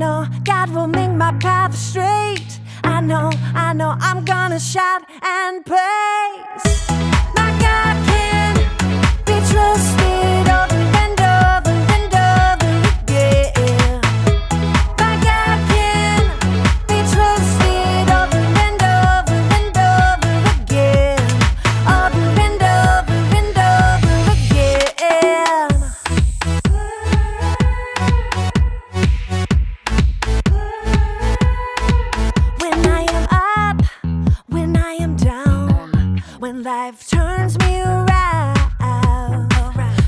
know, God will make my path straight. I know, I'm gonna shout and praise. My God can be trusted over and over and over again. My God can be trusted over and over and over again. Over and over and over again. When I am up, when I am down, when life turns me around,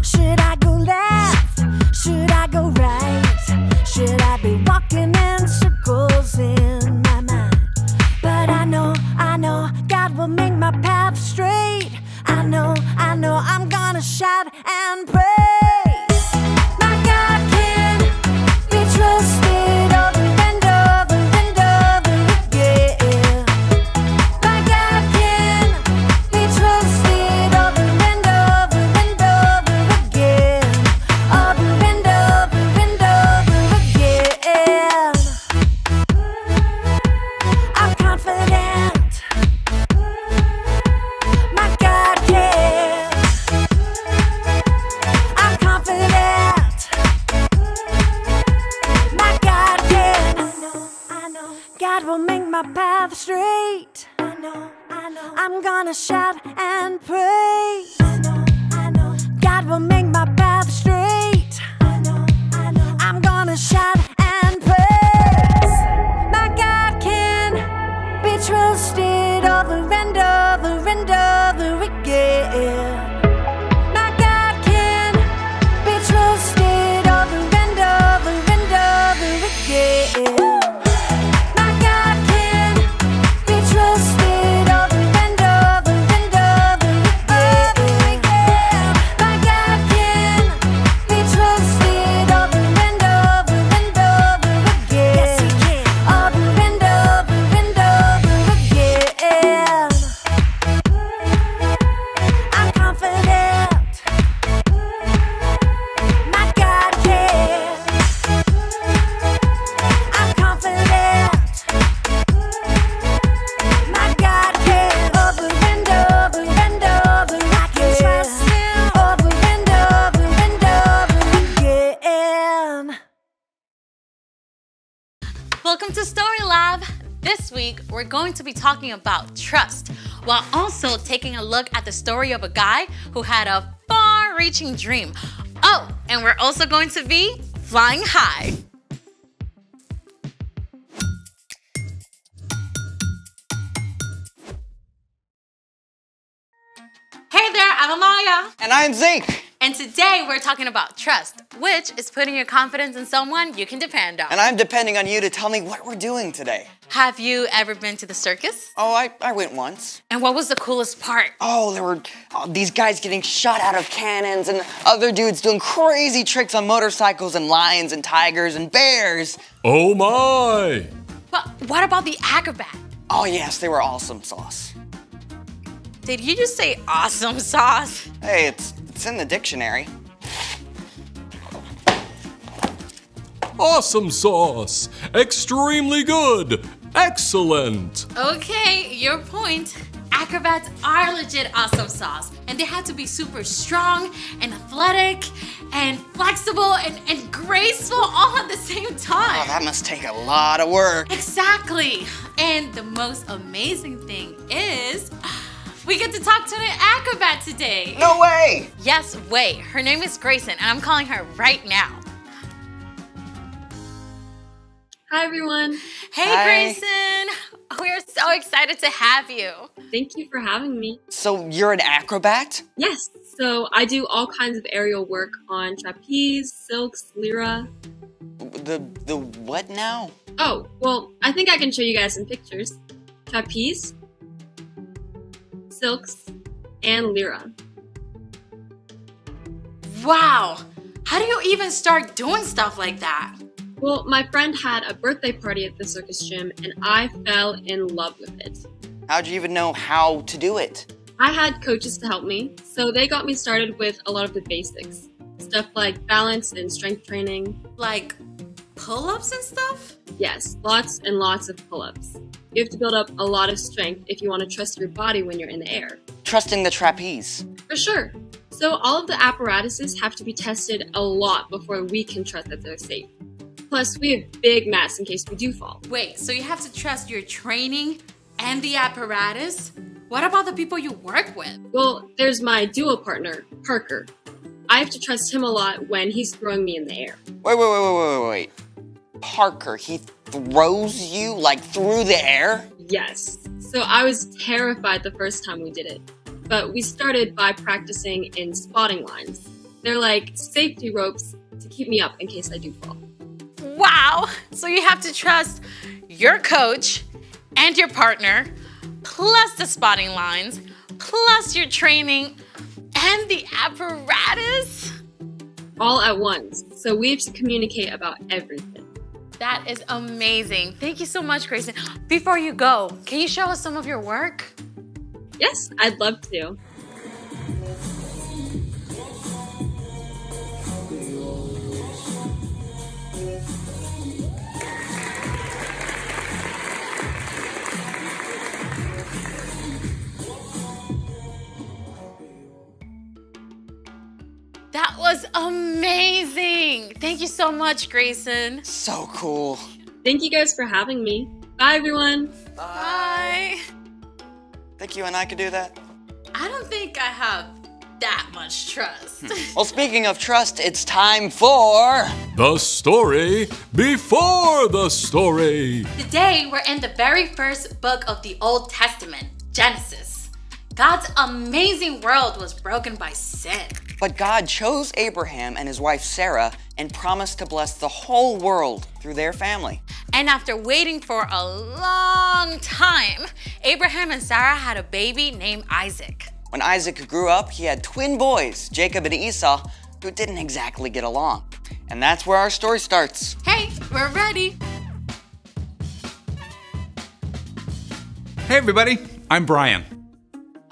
should I go left? Should I go right? Should I be walking in circles in my mind? But I know, God will make my path straight. I know, I'm gonna shout and praise. My God can be trusted over and over and over again. My God can be trusted over and over and over again. Over and over and over again. I'm confident. My God can. I'm confident. My God can. I know. God will make my path straight. I know. I'm gonna shout and praise. I know. God will make my path straight. I know. I'm gonna shout and praise. My God can be trusted over and over and over again. My God can be trusted over and over and over again. My God can be trusted over and over and over again. My God can be trusted over and over and over again. Yes, He can. Over and over and over again. I'm confident. My God can. I'm confident. My God can. Over and over and over. I can trust Him. Over and over and over again. Welcome to Story Lab. This week, we're going to be talking about trust, while also taking a look at the story of a guy who had a far-reaching dream. Oh, and we're also going to be flying high. Hey there, I'm Amaya. And I'm Zeke. And today we're talking about trust, which is putting your confidence in someone you can depend on. And I'm depending on you to tell me what we're doing today. Have you ever been to the circus? Oh, I went once. And what was the coolest part? Oh, there were these guys getting shot out of cannons and other dudes doing crazy tricks on motorcycles and lions and tigers and bears. Oh my! But what about the acrobat? Oh yes, they were awesome sauce. Did you just say awesome sauce? Hey, it's in the dictionary. Awesome sauce! Extremely good! Excellent! Okay, your point. Acrobats are legit awesome sauce, and they have to be super strong and athletic and flexible and graceful all at the same Oh, time. that must take a lot of work. Exactly. And the most amazing thing is we get to talk to an acrobat today. No way! Yes, wait. Her name is Grayson, and I'm calling her right now. Hi, everyone. Hey, Hi. Grayson. We're so excited to have you. Thank you for having me. So you're an acrobat? Yes, so I do all kinds of aerial work on trapeze, silks, lyra. The what now? Oh, well, I think I can show you guys some pictures. Trapeze, silks, and lyra. Wow. How do you even start doing stuff like that? Well, my friend had a birthday party at the circus gym, and I fell in love with it. How'd you even know how to do it? I had coaches to help me, so they got me started with a lot of the basics. Stuff like balance and strength training. Like pull-ups and stuff? Yes, lots and lots of pull-ups. You have to build up a lot of strength if you want to trust your body when you're in the air. Trusting the trapeze. For sure. So all of the apparatuses have to be tested a lot before we can trust that they're safe. Plus, we have big mats in case we do fall. Wait, so you have to trust your training and the apparatus? What about the people you work with? Well, there's my duo partner, Parker. I have to trust him a lot when he's throwing me in the air. Wait. Parker, he throws you like through the air? Yes. So I was terrified the first time we did it. But we started by practicing in spotting lines. They're like safety ropes to keep me up in case I do fall. Wow! So you have to trust your coach and your partner, plus the spotting lines, plus your training and the apparatus? All at once. So we have to communicate about everything. That is amazing. Thank you so much, Grayson. Before you go, can you show us some of your work? Yes, I'd love to. That was amazing. Thank you so much, Grayson. So cool. Thank you guys for having me. Bye, everyone. Bye. Think you and I could do that? I don't think I have that much trust. Well, speaking of trust, it's time for... The story before the story. Today, we're in the very first book of the Old Testament, Genesis. God's amazing world was broken by sin. But God chose Abraham and his wife Sarah and promised to bless the whole world through their family. And after waiting for a long time, Abraham and Sarah had a baby named Isaac. When Isaac grew up, he had twin boys, Jacob and Esau, who didn't exactly get along. And that's where our story starts. Hey, we're ready. Hey everybody, I'm Brian.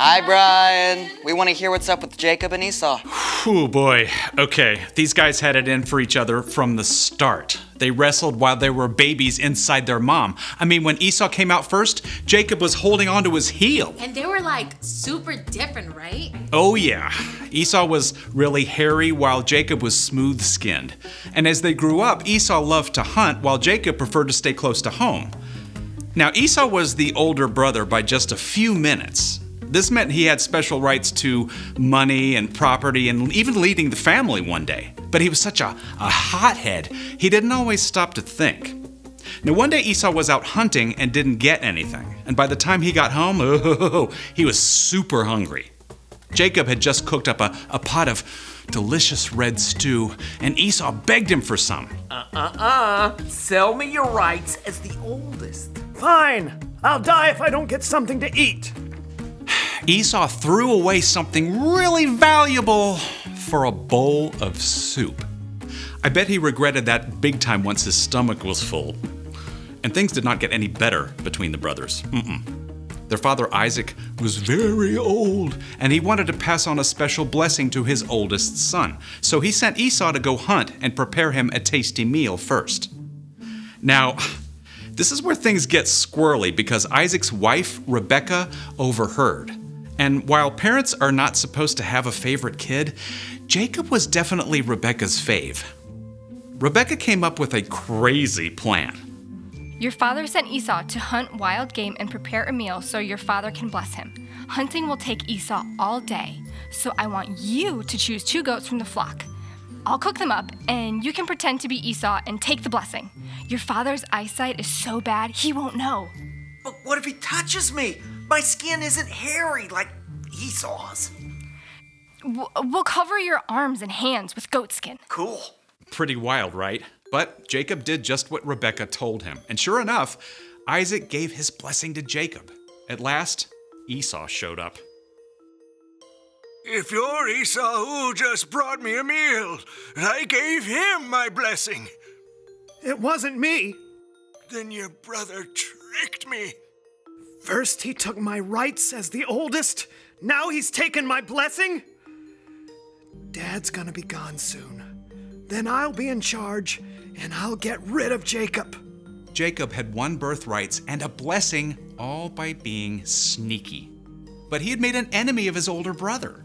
Hi, Brian. We want to hear what's up with Jacob and Esau. Oh boy, okay, these guys had it in for each other from the start. They wrestled while they were babies inside their mom. I mean, when Esau came out first, Jacob was holding onto his heel. And they were like super different, right? Oh yeah, Esau was really hairy while Jacob was smooth-skinned. And as they grew up, Esau loved to hunt while Jacob preferred to stay close to home. Now Esau was the older brother by just a few minutes. This meant he had special rights to money and property and even leading the family one day. But he was such a hothead, he didn't always stop to think. Now one day Esau was out hunting and didn't get anything. And by the time he got home, he was super hungry. Jacob had just cooked up a pot of delicious red stew, and Esau begged him for some. Sell me your rights as the oldest. Fine. I'll die if I don't get something to eat. Esau threw away something really valuable for a bowl of soup. I bet he regretted that big time once his stomach was full. And things did not get any better between the brothers. Their father Isaac was very old, and he wanted to pass on a special blessing to his oldest son. So he sent Esau to go hunt and prepare him a tasty meal first. Now, this is where things get squirrely because Isaac's wife, Rebecca, overheard. And while parents are not supposed to have a favorite kid, Jacob was definitely Rebecca's fave. Rebecca came up with a crazy plan. Your father sent Esau to hunt wild game and prepare a meal so your father can bless him. Hunting will take Esau all day, so I want you to choose 2 goats from the flock. I'll cook them up, and you can pretend to be Esau and take the blessing. Your father's eyesight is so bad, he won't know. But what if he touches me? My skin isn't hairy like Esau's. We'll cover your arms and hands with goat skin. Cool. Pretty wild, right? But Jacob did just what Rebecca told him. And sure enough, Isaac gave his blessing to Jacob. At last, Esau showed up. If you're Esau who just brought me a meal, I gave him my blessing. It wasn't me. Then your brother tricked me. First he took my rights as the oldest. Now he's taken my blessing. Dad's gonna be gone soon. Then I'll be in charge, and I'll get rid of Jacob. Jacob had won birthrights and a blessing all by being sneaky. But he had made an enemy of his older brother.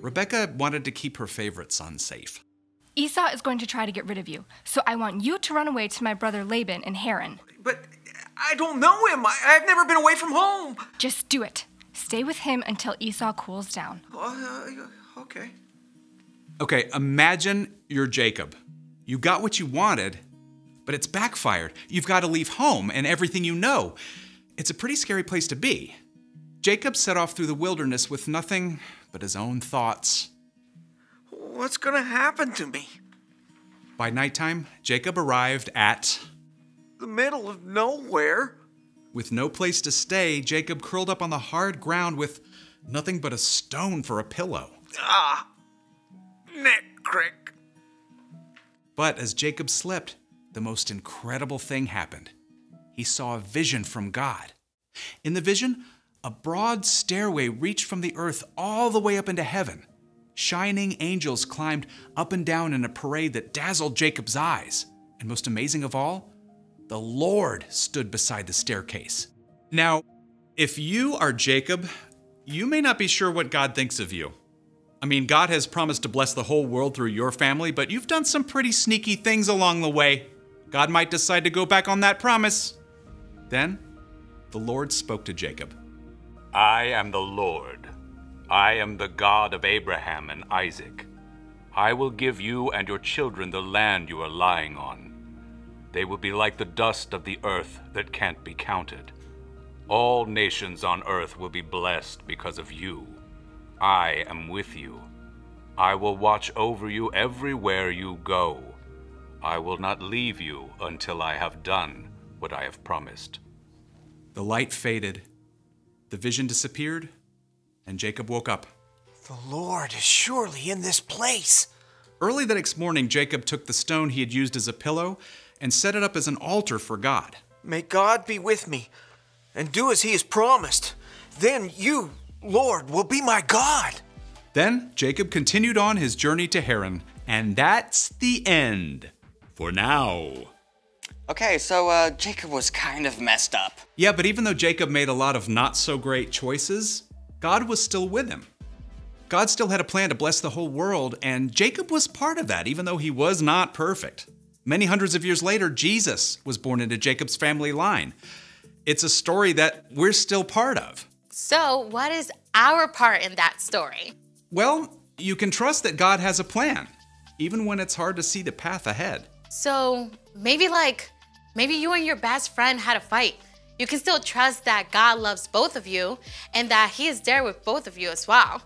Rebekah wanted to keep her favorite son safe. Esau is going to try to get rid of you, so I want you to run away to my brother Laban in Haran. But I don't know him. I've never been away from home. Just do it. Stay with him until Esau cools down. Okay. Okay, imagine you're Jacob. You got what you wanted, but it's backfired. You've got to leave home and everything you know. It's a pretty scary place to be. Jacob set off through the wilderness with nothing but his own thoughts. What's gonna happen to me? By nighttime, Jacob arrived at the middle of nowhere. With no place to stay, Jacob curled up on the hard ground with nothing but a stone for a pillow. Neck crick. But as Jacob slept, the most incredible thing happened. He saw a vision from God. In the vision, a broad stairway reached from the earth all the way up into heaven. Shining angels climbed up and down in a parade that dazzled Jacob's eyes. And most amazing of all, the Lord stood beside the staircase. Now, if you are Jacob, you may not be sure what God thinks of you. I mean, God has promised to bless the whole world through your family, but you've done some pretty sneaky things along the way. God might decide to go back on that promise. Then, the Lord spoke to Jacob. I am the Lord. I am the God of Abraham and Isaac. I will give you and your children the land you are lying on. They will be like the dust of the earth that can't be counted. All nations on earth will be blessed because of you. I am with you. I will watch over you everywhere you go. I will not leave you until I have done what I have promised. The light faded, the vision disappeared, and Jacob woke up. The Lord is surely in this place. Early the next morning, Jacob took the stone he had used as a pillow and set it up as an altar for God. May God be with me and do as he has promised. Then you, Lord, will be my God. Then Jacob continued on his journey to Haran, and that's the end. For now. Okay, so Jacob was kind of messed up. Yeah, but even though Jacob made a lot of not so great choices, God was still with him. God still had a plan to bless the whole world, and Jacob was part of that, even though he was not perfect. Many hundreds of years later, Jesus was born into Jacob's family line. It's a story that we're still part of. So, what is our part in that story? Well, you can trust that God has a plan, even when it's hard to see the path ahead. So, maybe you and your best friend had a fight. You can still trust that God loves both of you and that he is there with both of you as well.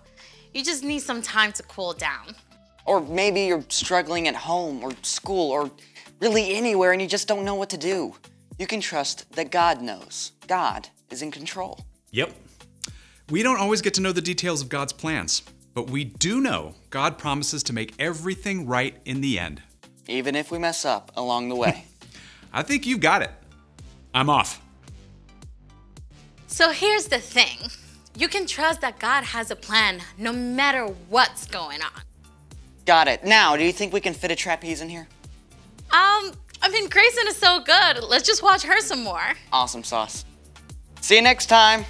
You just need some time to cool down. Or maybe you're struggling at home or school or really anywhere and you just don't know what to do. You can trust that God knows. God is in control. Yep. We don't always get to know the details of God's plans, but we do know God promises to make everything right in the end. Even if we mess up along the way. I think you've got it. I'm off. So here's the thing. You can trust that God has a plan no matter what's going on. Got it. Now, do you think we can fit a trapeze in here? I mean, Grayson is so good. Let's just watch her some more. Awesome sauce. See you next time.